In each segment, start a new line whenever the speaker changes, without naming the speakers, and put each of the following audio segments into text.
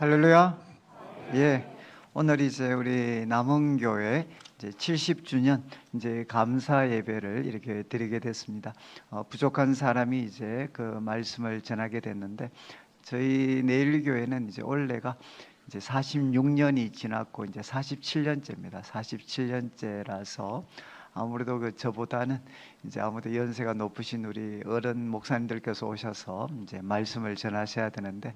할렐루야. 예. 오늘 이제 우리 남원교회 이제 70주년 이제 감사 예배를 이렇게 드리게 됐습니다. 부족한 사람이 이제 그 말씀을 전하게 됐는데, 저희 내일교회는 이제 올해가 이제 46년이 지났고 이제 47년째입니다. 47년째라서 아무래도 저보다는 이제 아무래도 연세가 높으신 우리 어른 목사님들께서 오셔서 이제 말씀을 전하셔야 되는데,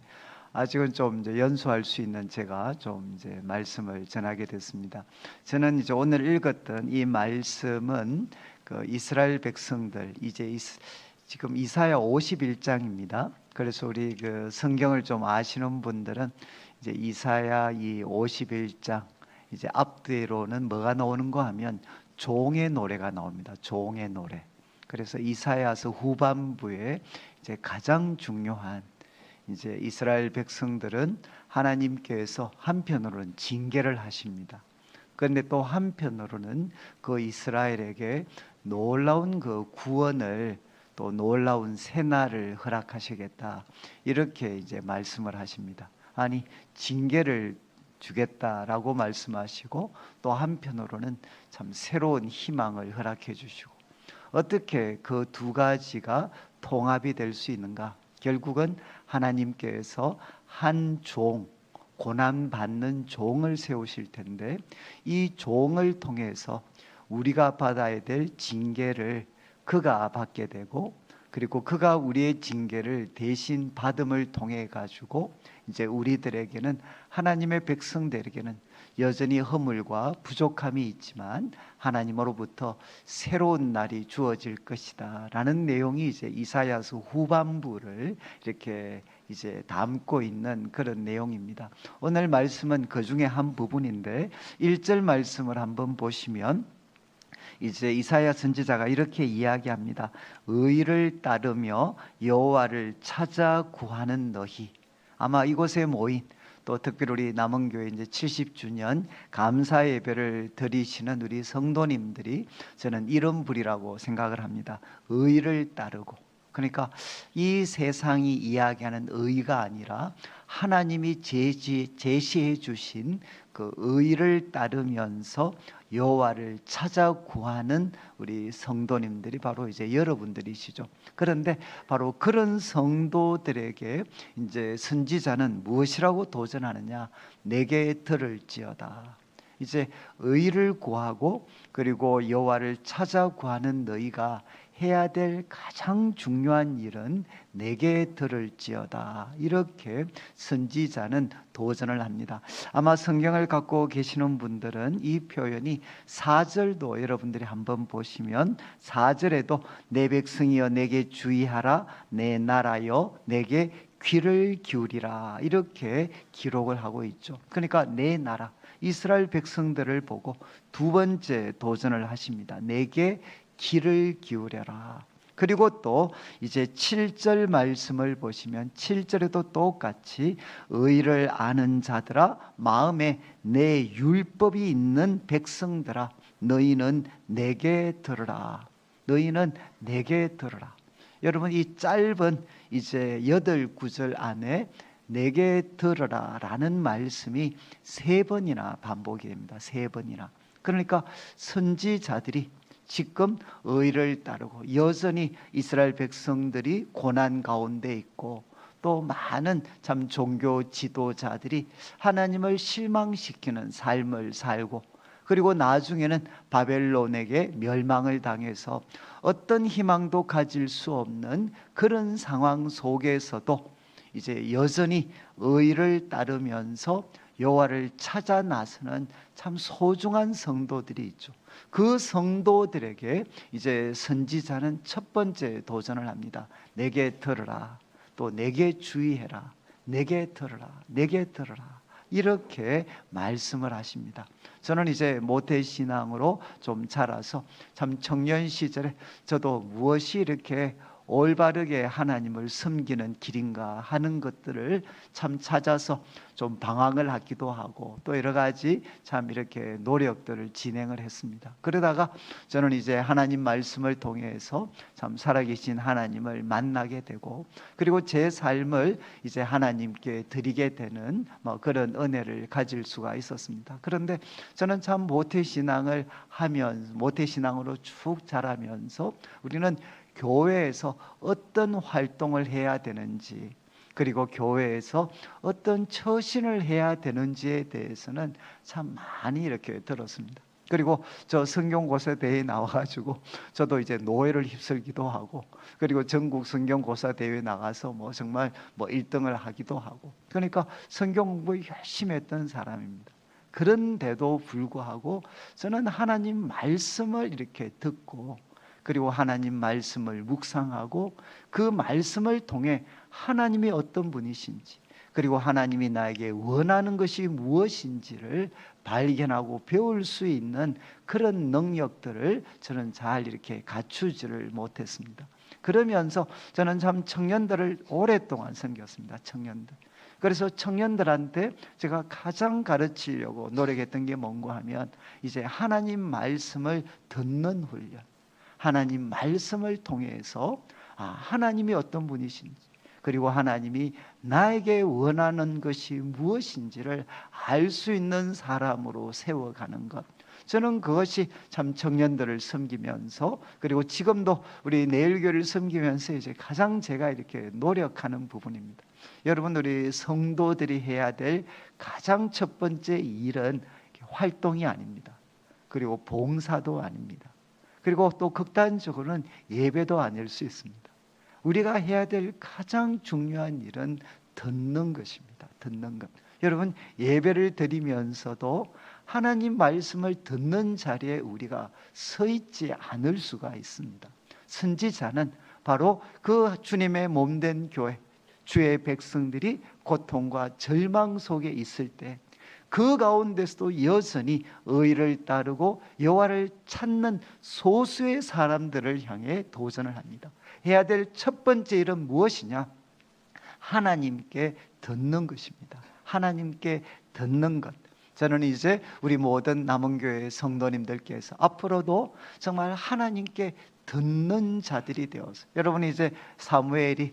아직은 좀 이제 연수할 수 있는 제가 좀 이제 말씀을 전하게 됐습니다. 저는 이제 오늘 읽었던 이 말씀은 그 이스라엘 백성들 이제 지금 이사야 51장입니다. 그래서 우리 그 성경을 좀 아시는 분들은 이제 이사야 이 51장 이제 앞뒤로는 뭐가 나오는가 하면 종의 노래가 나옵니다. 종의 노래. 그래서 이사야서 후반부에 이제 가장 중요한 이제 이스라엘 백성들은 하나님께서 한편으로는 징계를 하십니다. 그런데 또 한편으로는 그 이스라엘에게 놀라운 그 구원을, 또 놀라운 새날을 허락하시겠다, 이렇게 이제 말씀을 하십니다. 아니, 징계를 주겠다라고 말씀하시고 또 한편으로는 참 새로운 희망을 허락해 주시고, 어떻게 그 두 가지가 통합이 될 수 있는가? 결국은 하나님께서 한 종, 고난받는 종을 세우실 텐데, 이 종을 통해서 우리가 받아야 될 징계를 그가 받게 되고, 그리고 그가 우리의 징계를 대신 받음을 통해 가지고 이제 우리들에게는, 하나님의 백성들에게는 여전히 허물과 부족함이 있지만 하나님으로부터 새로운 날이 주어질 것이다 라는 내용이 이제 이사야서 후반부를 이렇게 이제 담고 있는 그런 내용입니다. 오늘 말씀은 그 중에 한 부분인데, 1절 말씀을 한번 보시면 이제 이사야 선지자가 이렇게 이야기합니다. 의를 따르며 여호와를 찾아 구하는 너희. 아마 이곳에 모인, 또 특별히 우리 남원교회 이제 70주년 감사 예배를 드리시는 우리 성도님들이 저는 이런 분이라고 생각을 합니다. 의를 따르고. 그러니까 이 세상이 이야기하는 의가 아니라 하나님이 제시해 주신 그 의를 따르면서 여호와를 찾아 구하는 우리 성도님들이 바로 이제 여러분들이시죠. 그런데 바로 그런 성도들에게 이제 선지자는 무엇이라고 도전하느냐? 내게 들을지어다. 이제 의를 구하고 그리고 여호와를 찾아 구하는 너희가 해야 될 가장 중요한 일은 내게 들을지어다. 이렇게 선지자는 도전을 합니다. 아마 성경을 갖고 계시는 분들은 이 표현이 4절도 여러분들이 한번 보시면 4절에도 내 백성이여 내게 주의하라, 내 나라여 내게 귀를 기울이라, 이렇게 기록을 하고 있죠. 그러니까 내 나라, 이스라엘 백성들을 보고 두 번째 도전을 하십니다. 내게 귀를 기울여라. 그리고 또 이제 7절 말씀을 보시면 7절에도 똑같이 의를 아는 자들아, 마음에 내 율법이 있는 백성들아, 너희는 내게 들으라. 너희는 내게 들으라. 여러분, 이 짧은 이제 8구절 안에 내게 들으라 라는 말씀이 3번이나 반복이 됩니다. 3번이나. 그러니까 선지자들이 지금 의를 따르고, 여전히 이스라엘 백성들이 고난 가운데 있고, 또 많은 참 종교 지도자들이 하나님을 실망시키는 삶을 살고, 그리고 나중에는 바벨론에게 멸망을 당해서 어떤 희망도 가질 수 없는 그런 상황 속에서도 이제 여전히 의를 따르면서 여호와를 찾아 나서는 참 소중한 성도들이 있죠. 그 성도들에게 이제 선지자는 첫 번째 도전을 합니다. 내게 들으라. 또 내게 주의해라. 내게 들으라. 내게 들으라. 이렇게 말씀을 하십니다. 저는 이제 모태신앙으로 좀 자라서 참 청년 시절에 저도 무엇이 이렇게 올바르게 하나님을 섬기는 길인가 하는 것들을 참 찾아서 좀 방황을 하기도 하고 또 여러 가지 참 이렇게 노력들을 진행을 했습니다. 그러다가 저는 이제 하나님 말씀을 통해서 참 살아계신 하나님을 만나게 되고 그리고 제 삶을 이제 하나님께 드리게 되는 그런 은혜를 가질 수가 있었습니다. 그런데 저는 참 모태신앙을 하면서 모태신앙으로 쭉 자라면서 우리는 교회에서 어떤 활동을 해야 되는지 그리고 교회에서 어떤 처신을 해야 되는지에 대해서는 참 많이 이렇게 들었습니다. 그리고 저 성경고사대회에 나와가지고 저도 이제 노예를 휩쓸기도 하고 그리고 전국 성경고사대회에 나가서 정말 1등을 하기도 하고 그러니까 성경 공부 열심히 했던 사람입니다. 그런데도 불구하고 저는 하나님 말씀을 이렇게 듣고 그리고 하나님 말씀을 묵상하고 그 말씀을 통해 하나님이 어떤 분이신지 그리고 하나님이 나에게 원하는 것이 무엇인지를 발견하고 배울 수 있는 그런 능력들을 저는 잘 이렇게 갖추지를 못했습니다. 그러면서 저는 참 청년들을 오랫동안 섬겼습니다. 청년들. 그래서 청년들한테 제가 가장 가르치려고 노력했던 게 뭔가 하면 이제 하나님 말씀을 듣는 훈련, 하나님 말씀을 통해서 하나님이 어떤 분이신지 그리고 하나님이 나에게 원하는 것이 무엇인지를 알 수 있는 사람으로 세워가는 것, 저는 그것이 참 청년들을 섬기면서 그리고 지금도 우리 내일교회를 섬기면서 이제 가장 제가 이렇게 노력하는 부분입니다. 여러분, 우리 성도들이 해야 될 가장 첫 번째 일은 활동이 아닙니다. 그리고 봉사도 아닙니다. 그리고 또 극단적으로는 예배도 아닐 수 있습니다. 우리가 해야 될 가장 중요한 일은 듣는 것입니다. 듣는 것. 여러분, 예배를 드리면서도 하나님 말씀을 듣는 자리에 우리가 서 있지 않을 수가 있습니다. 선지자는 바로 그 주님의 몸된 교회, 주의 백성들이 고통과 절망 속에 있을 때 그 가운데서도 여전히 의를 따르고 여호와를 찾는 소수의 사람들을 향해 도전을 합니다. 해야 될 첫 번째 일은 무엇이냐? 하나님께 듣는 것입니다. 하나님께 듣는 것. 저는 이제 우리 모든 남은교회 성도님들께서 앞으로도 정말 하나님께 듣는 자들이 되어서, 여러분이 이제 사무엘이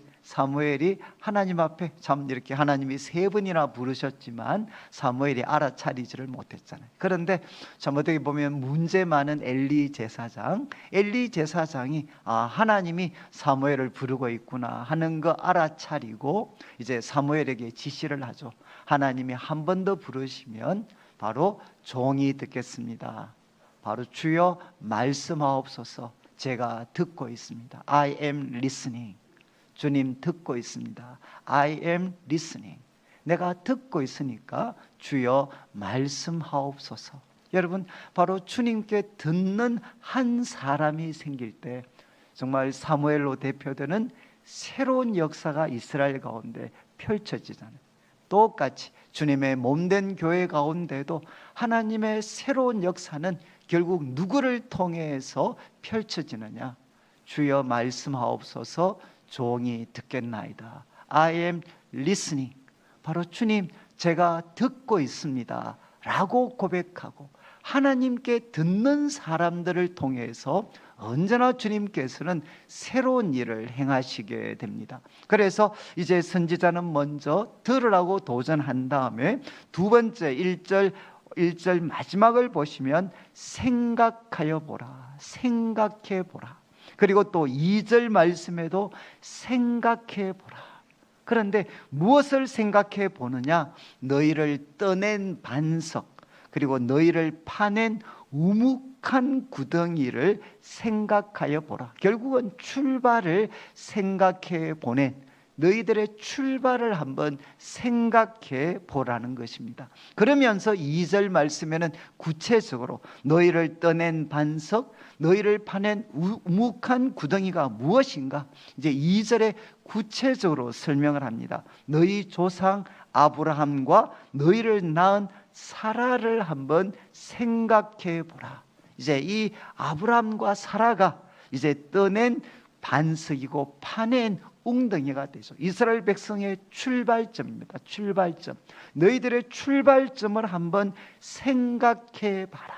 하나님 앞에 참 이렇게 하나님이 3번이나 부르셨지만 사무엘이 알아차리지를 못했잖아요. 그런데 참 어떻게 보면 문제 많은 엘리 제사장이 하나님이 사무엘을 부르고 있구나 하는 거 알아차리고 이제 사무엘에게 지시를 하죠. 하나님이 한 번 더 부르시면 바로 종이 듣겠습니다. 바로 주여 말씀하옵소서, 제가 듣고 있습니다. I am listening. 주님 듣고 있습니다. I am listening. 내가 듣고 있으니까 주여 말씀하옵소서. 여러분, 바로 주님께 듣는 한 사람이 생길 때 정말 사무엘로 대표되는 새로운 역사가 이스라엘 가운데 펼쳐지잖아요. 똑같이 주님의 몸된 교회 가운데도 하나님의 새로운 역사는 결국 누구를 통해서 펼쳐지느냐? 주여 말씀하옵소서, 종이 듣겠나이다. I am listening. 바로 주님, 제가 듣고 있습니다 라고 고백하고 하나님께 듣는 사람들을 통해서 언제나 주님께서는 새로운 일을 행하시게 됩니다. 그래서 이제 선지자는 먼저 들으라고 도전한 다음에 두 번째 1절 마지막을 보시면 생각하여 보라, 생각해 보라. 그리고 또 2절 말씀에도 생각해 보라. 그런데 무엇을 생각해 보느냐? 너희를 떠낸 반석, 그리고 너희를 파낸 우묵한 구덩이를 생각하여 보라. 결국은 출발을 생각해 보낸, 너희들의 출발을 한번 생각해 보라는 것입니다. 그러면서 2절 말씀에는 구체적으로 너희를 떠낸 반석, 너희를 파낸 우묵한 구덩이가 무엇인가? 이제 2절에 구체적으로 설명을 합니다. 너희 조상 아브라함과 너희를 낳은 사라를 한번 생각해 보라. 이제 이 아브라함과 사라가 이제 떠낸 반석이고 파낸 웅덩이가 되죠. 이스라엘 백성의 출발점입니다. 출발점. 너희들의 출발점을 한번 생각해 봐라.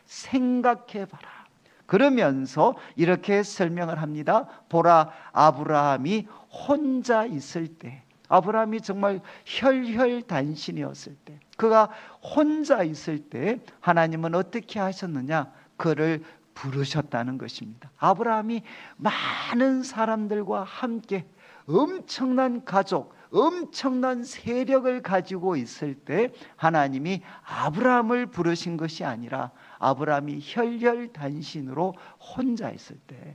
생각해 봐라. 그러면서 이렇게 설명을 합니다. 보라, 아브라함이 혼자 있을 때, 아브라함이 정말 혈혈단신이었을 때, 그가 혼자 있을 때 하나님은 어떻게 하셨느냐? 그를 부르셨다는 것입니다. 아브라함이 많은 사람들과 함께 엄청난 가족, 엄청난 세력을 가지고 있을 때 하나님이 아브라함을 부르신 것이 아니라 아브라함이 혈혈단신으로 혼자 있을 때,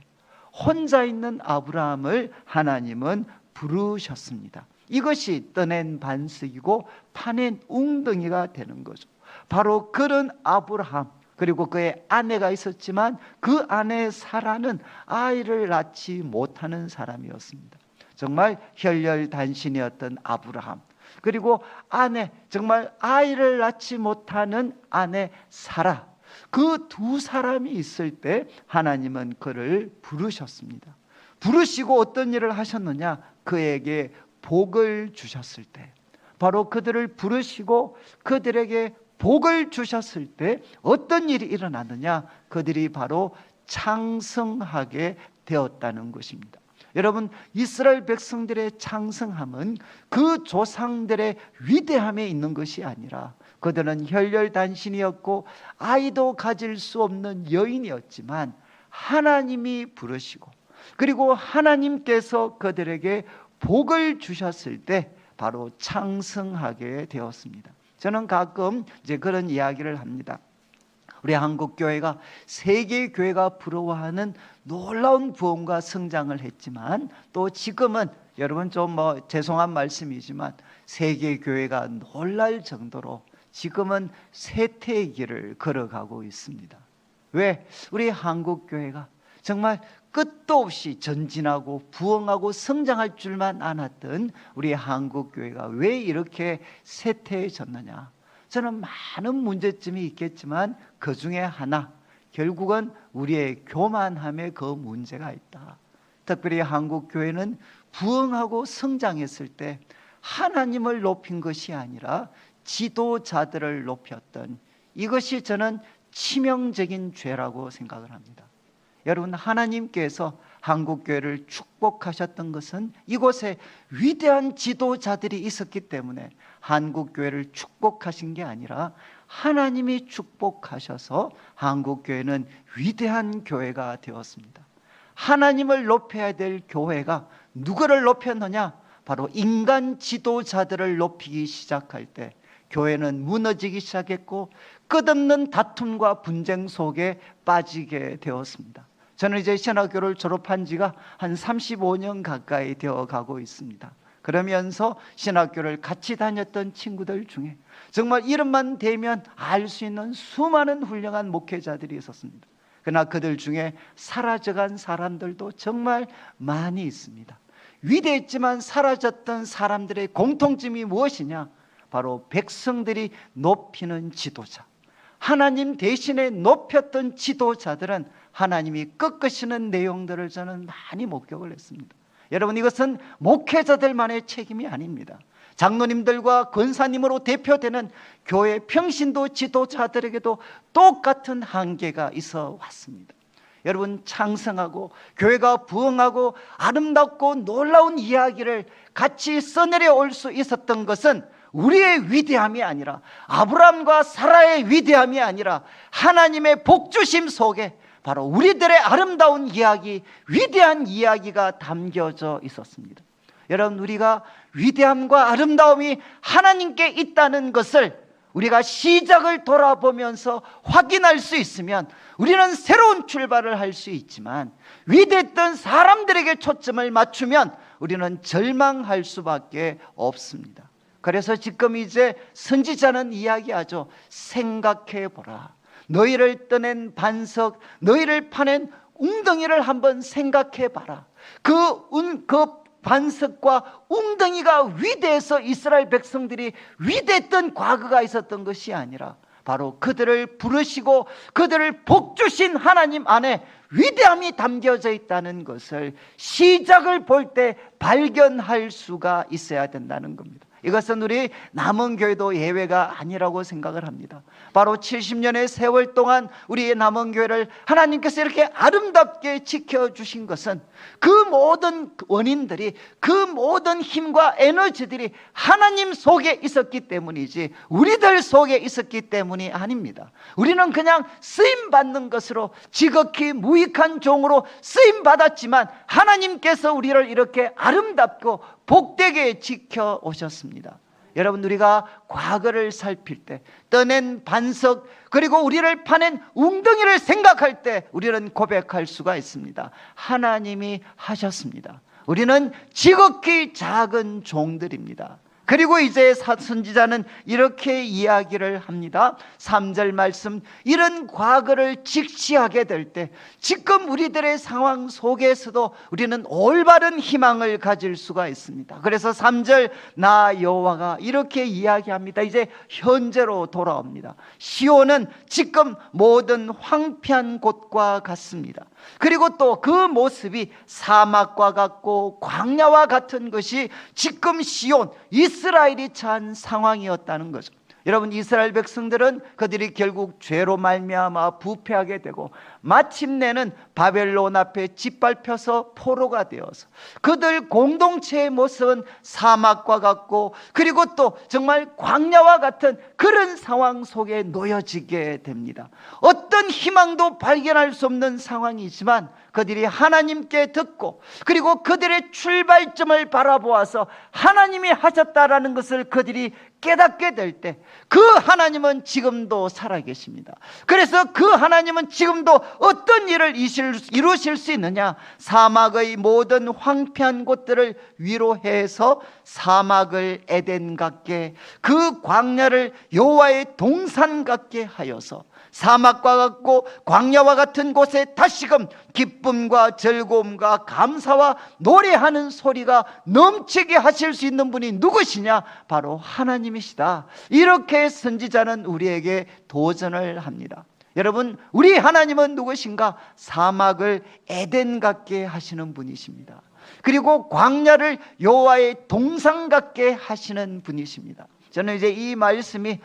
혼자 있는 아브라함을 하나님은 부르셨습니다. 이것이 떠낸 반석이고 파낸 웅덩이가 되는 거죠. 바로 그런 아브라함, 그리고 그의 아내가 있었지만 그 아내 사라는 아이를 낳지 못하는 사람이었습니다. 정말 혈혈단신이었던 아브라함, 그리고 아내, 정말 아이를 낳지 못하는 아내 사라, 그 두 사람이 있을 때 하나님은 그를 부르셨습니다. 부르시고 어떤 일을 하셨느냐? 그에게 복을 주셨을 때, 바로 그들을 부르시고 그들에게 복을 주셨을 때 어떤 일이 일어났느냐? 그들이 바로 창성하게 되었다는 것입니다. 여러분, 이스라엘 백성들의 창성함은 그 조상들의 위대함에 있는 것이 아니라, 그들은 혈혈단신이었고 아이도 가질 수 없는 여인이었지만 하나님이 부르시고, 그리고 하나님께서 그들에게 복을 주셨을 때 바로 창성하게 되었습니다. 저는 가끔 이제 그런 이야기를 합니다. 우리 한국 교회가 세계 교회가 부러워하는 놀라운 부흥과 성장을 했지만, 또 지금은 여러분 좀 죄송한 말씀이지만 세계 교회가 놀랄 정도로 지금은 쇠퇴의 길을 걸어가고 있습니다. 왜? 우리 한국 교회가 정말 끝도 없이 전진하고 부흥하고 성장할 줄만 알았던 우리 한국 교회가 왜 이렇게 쇠퇴해졌느냐? 저는 많은 문제점이 있겠지만 그 중에 하나, 결국은 우리의 교만함에 그 문제가 있다. 특별히 한국 교회는 부흥하고 성장했을 때 하나님을 높인 것이 아니라 지도자들을 높였던, 이것이 저는 치명적인 죄라고 생각을 합니다. 여러분, 하나님께서 한국교회를 축복하셨던 것은 이곳에 위대한 지도자들이 있었기 때문에 한국교회를 축복하신 게 아니라 하나님이 축복하셔서 한국교회는 위대한 교회가 되었습니다. 하나님을 높여야 될 교회가 누구를 높였느냐? 바로 인간 지도자들을 높이기 시작할 때 교회는 무너지기 시작했고 끝없는 다툼과 분쟁 속에 빠지게 되었습니다. 저는 이제 신학교를 졸업한 지가 한 35년 가까이 되어 가고 있습니다. 그러면서 신학교를 같이 다녔던 친구들 중에 정말 이름만 대면 알 수 있는 수많은 훌륭한 목회자들이 있었습니다. 그러나 그들 중에 사라져간 사람들도 정말 많이 있습니다. 위대했지만 사라졌던 사람들의 공통점이 무엇이냐? 바로 백성들이 높이는 지도자, 하나님 대신에 높였던 지도자들은 하나님이 꺾으시는 내용들을 저는 많이 목격을 했습니다. 여러분, 이것은 목회자들만의 책임이 아닙니다. 장로님들과 권사님으로 대표되는 교회 평신도 지도자들에게도 똑같은 한계가 있어 왔습니다. 여러분, 창성하고 교회가 부흥하고 아름답고 놀라운 이야기를 같이 써내려 올 수 있었던 것은 우리의 위대함이 아니라, 아브라함과 사라의 위대함이 아니라 하나님의 복주심 속에 바로 우리들의 아름다운 이야기, 위대한 이야기가 담겨져 있었습니다. 여러분, 우리가 위대함과 아름다움이 하나님께 있다는 것을 우리가 시작을 돌아보면서 확인할 수 있으면 우리는 새로운 출발을 할 수 있지만, 위대했던 사람들에게 초점을 맞추면 우리는 절망할 수밖에 없습니다. 그래서 지금 이제 선지자는 이야기하죠. 생각해 보라. 너희를 떠낸 반석, 너희를 파낸 웅덩이를 한번 생각해 봐라. 그 반석과 웅덩이가 위대해서 이스라엘 백성들이 위대했던 과거가 있었던 것이 아니라 바로 그들을 부르시고 그들을 복주신 하나님 안에 위대함이 담겨져 있다는 것을 시작을 볼 때 발견할 수가 있어야 된다는 겁니다. 이것은 우리 남원교회도 예외가 아니라고 생각을 합니다. 바로 70년의 세월 동안 우리의 남원교회를 하나님께서 이렇게 아름답게 지켜주신 것은 그 모든 원인들이, 그 모든 힘과 에너지들이 하나님 속에 있었기 때문이지 우리들 속에 있었기 때문이 아닙니다. 우리는 그냥 쓰임받는 것으로 지극히 무익한 종으로 쓰임받았지만 하나님께서 우리를 이렇게 아름답고 복되게 지켜오셨습니다. 여러분, 우리가 과거를 살필 때, 떠낸 반석, 그리고 우리를 파낸 웅덩이를 생각할 때 우리는 고백할 수가 있습니다. 하나님이 하셨습니다. 우리는 지극히 작은 종들입니다. 그리고 이제 선지자는 이렇게 이야기를 합니다. 3절 말씀, 이런 과거를 직시하게 될 때 지금 우리들의 상황 속에서도 우리는 올바른 희망을 가질 수가 있습니다. 그래서 3절, 나 여호와가 이렇게 이야기합니다. 이제 현재로 돌아옵니다. 시온은 지금 모든 황폐한 곳과 같습니다. 그리고 또 그 모습이 사막과 같고 광야와 같은 것이 지금 시온, 이스라엘이 처한 상황이었다는 거죠. 여러분, 이스라엘 백성들은 그들이 결국 죄로 말미암아 부패하게 되고 마침내는 바벨론 앞에 짓밟혀서 포로가 되어서 그들 공동체의 모습은 사막과 같고 그리고 또 정말 광야와 같은 그런 상황 속에 놓여지게 됩니다. 어떤 희망도 발견할 수 없는 상황이지만 그들이 하나님께 듣고 그리고 그들의 출발점을 바라보아서 하나님이 하셨다라는 것을 그들이 깨닫게 될 때 그 하나님은 지금도 살아계십니다. 그래서 그 하나님은 지금도 어떤 일을 이루실 수 있느냐, 사막의 모든 황폐한 곳들을 위로해서 사막을 에덴 같게, 그 광야를 여호와의 동산 같게 하여서 사막과 같고 광야와 같은 곳에 다시금 기쁨과 즐거움과 감사와 노래하는 소리가 넘치게 하실 수 있는 분이 누구시냐? 바로 하나님이시다. 이렇게 선지자는 우리에게 도전을 합니다. 여러분, 우리 하나님은 누구신가? 사막을 에덴 같게 하시는 분이십니다. 그리고 광야를 여호와의 동산 같게 하시는 분이십니다. 저는 이제 이 말씀이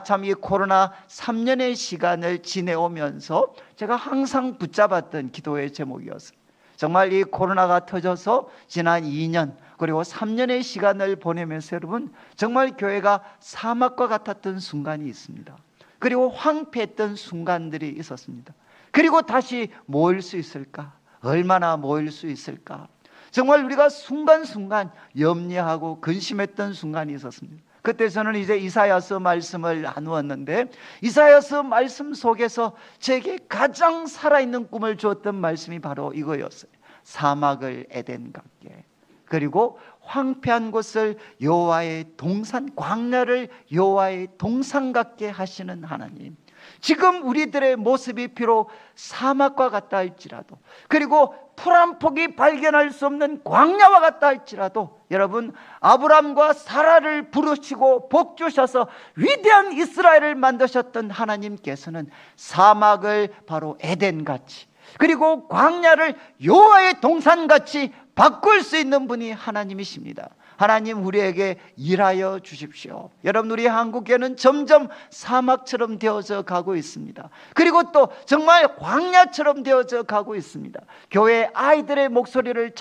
참 이 코로나 3년의 시간을 지내오면서 제가 항상 붙잡았던 기도의 제목이었어요. 정말 이 코로나가 터져서 지난 2년 그리고 3년의 시간을 보내면서 여러분, 정말 교회가 사막과 같았던 순간이 있습니다. 그리고 황폐했던 순간들이 있었습니다. 그리고 다시 모일 수 있을까? 얼마나 모일 수 있을까? 정말 우리가 순간순간 염려하고 근심했던 순간이 있었습니다. 그때 저는 이제 이사야서 말씀을 나누었는데, 이사야서 말씀 속에서 제게 가장 살아있는 꿈을 주었던 말씀이 바로 이거였어요. 사막을 에덴 같게, 그리고 황폐한 곳을 여호와의 동산, 광야를 여호와의 동산 같게 하시는 하나님. 지금 우리들의 모습이 비록 사막과 같다 할지라도, 그리고 풀 한 폭이 발견할 수 없는 광야와 같다 할지라도, 여러분, 아브람과 사라를 부르시고 복 주셔서 위대한 이스라엘을 만드셨던 하나님께서는 사막을 바로 에덴같이, 그리고 광야를 여호와의 동산같이 바꿀 수 있는 분이 하나님이십니다. 하나님, 우리에게 일하여 주십시오. 여러분, 우리 한국에는 점점 사막처럼 되어져 가고 있습니다. 그리고 또 정말 광야처럼 되어져 가고 있습니다. 교회 아이들의 목소리를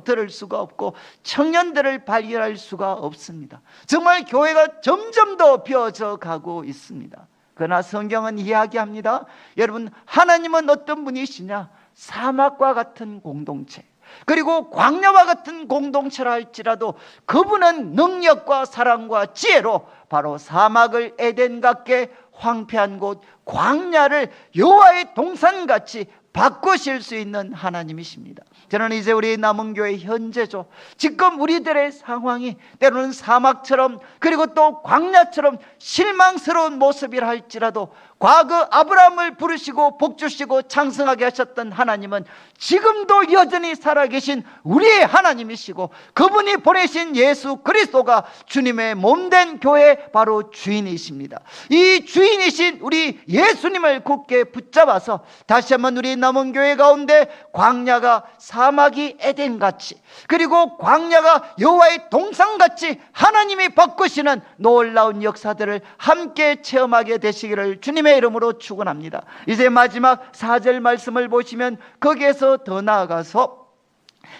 들을 수가 없고 청년들을 발견할 수가 없습니다. 정말 교회가 점점 더 비어져 가고 있습니다. 그러나 성경은 이야기합니다. 여러분, 하나님은 어떤 분이시냐? 사막과 같은 공동체, 그리고 광야와 같은 공동체라 할지라도 그분은 능력과 사랑과 지혜로 바로 사막을 에덴 같게, 황폐한 곳 광야를 여호와의 동산같이 바꾸실 수 있는 하나님이십니다. 저는 이제 우리 남은교회 현재죠, 지금 우리들의 상황이 때로는 사막처럼, 그리고 또 광야처럼 실망스러운 모습이라 할지라도 과거 아브라함을 부르시고 복주시고 창성하게 하셨던 하나님은 지금도 여전히 살아계신 우리의 하나님이시고, 그분이 보내신 예수 그리스도가 주님의 몸된 교회 바로 주인이십니다. 이 주인이신 우리 예수님을 굳게 붙잡아서 다시 한번 우리 남은 교회 가운데 광야가 사막이 에덴같이, 그리고 광야가 여호와의 동산같이 하나님이 바꾸시는 놀라운 역사들을 함께 체험하게 되시기를 주님의 이름으로 축원합니다. 이제 마지막 4절 말씀을 보시면 거기에서 더 나아가서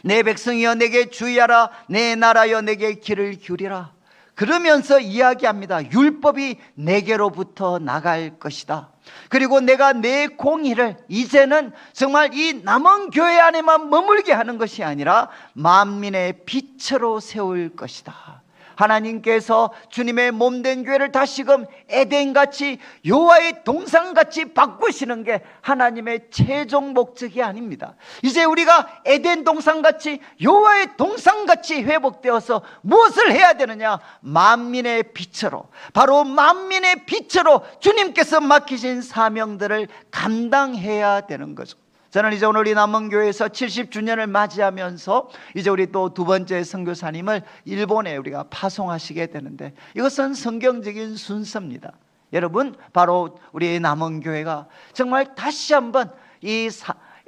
내 백성이여 내게 주의하라, 내 나라여 내게 귀를 기울이라, 그러면서 이야기합니다. 율법이 내게로부터 나갈 것이다. 그리고 내가 내 공의를 이제는 정말 이 남은 교회 안에만 머물게 하는 것이 아니라 만민의 빛으로 세울 것이다. 하나님께서 주님의 몸된 교회를 다시금 에덴같이 여호와의 동산같이 바꾸시는 게 하나님의 최종 목적이 아닙니다. 이제 우리가 에덴 동산같이 여호와의 동산같이 회복되어서 무엇을 해야 되느냐? 만민의 빛으로, 바로 만민의 빛으로 주님께서 맡기신 사명들을 감당해야 되는 거죠. 저는 이제 오늘 이 남원교회에서 70주년을 맞이하면서 이제 우리 또 두 번째 선교사님을 일본에 우리가 파송하시게 되는데, 이것은 성경적인 순서입니다. 여러분, 바로 우리 남원교회가 정말 다시 한번 이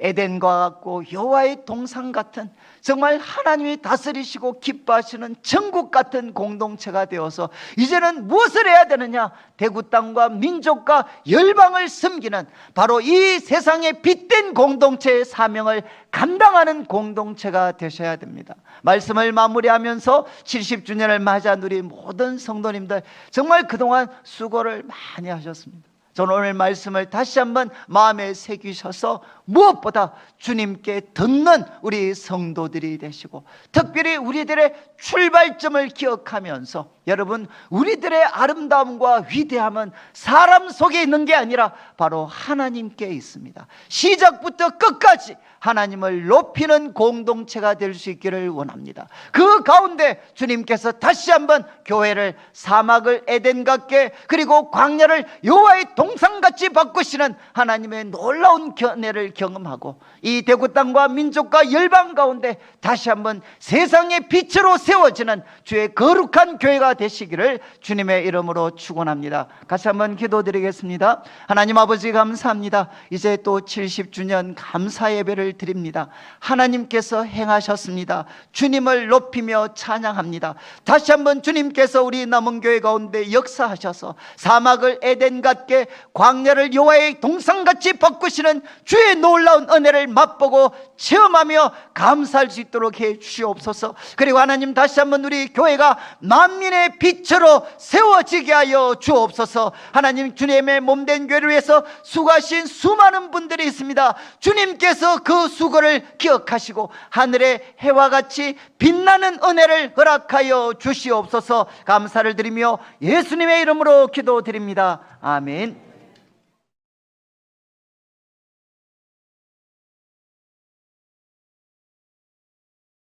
에덴과 같고 여호와의 동산 같은, 정말 하나님이 다스리시고 기뻐하시는 천국 같은 공동체가 되어서 이제는 무엇을 해야 되느냐? 대구 땅과 민족과 열방을 섬기는 바로 이 세상의 빛된 공동체의 사명을 감당하는 공동체가 되셔야 됩니다. 말씀을 마무리하면서 70주년을 맞이한 우리 모든 성도님들, 정말 그동안 수고를 많이 하셨습니다. 저는 오늘 말씀을 다시 한번 마음에 새기셔서 무엇보다 주님께 듣는 우리 성도들이 되시고, 특별히 우리들의 출발점을 기억하면서, 여러분, 우리들의 아름다움과 위대함은 사람 속에 있는 게 아니라 바로 하나님께 있습니다. 시작부터 끝까지 하나님을 높이는 공동체가 될 수 있기를 원합니다. 그 가운데 주님께서 다시 한번 교회를 사막을 에덴 같게, 그리고 광야를 여호와의 동산같이 바꾸시는 하나님의 놀라운 견해를 경험하고, 이 대구 땅과 민족과 열방 가운데 다시 한번 세상의 빛으로 세워지는 주의 거룩한 교회가 되시기를 주님의 이름으로 축원합니다. 같이 한번 기도드리겠습니다. 하나님 아버지, 감사합니다. 이제 또 70주년 감사 예배를 드립니다. 하나님께서 행하셨습니다. 주님을 높이며 찬양합니다. 다시 한번 주님께서 우리 남은 교회 가운데 역사하셔서 사막을 에덴 같게, 광야를 여호와의 동산같이 바꾸시는 주의 놀라운 은혜를 맛보고 체험하며 감사할 수 있도록 해 주시옵소서. 그리고 하나님, 다시 한번 우리 교회가 만민의 빛으로 세워지게 하여 주옵소서. 하나님, 주님의 몸된 교회를 위해서 수고하신 수많은 분들이 있습니다. 주님께서 그 수고를 기억하시고 하늘의 해와 같이 빛나는 은혜를 허락하여 주시옵소서. 감사를 드리며 예수님의 이름으로 기도드립니다. 아멘.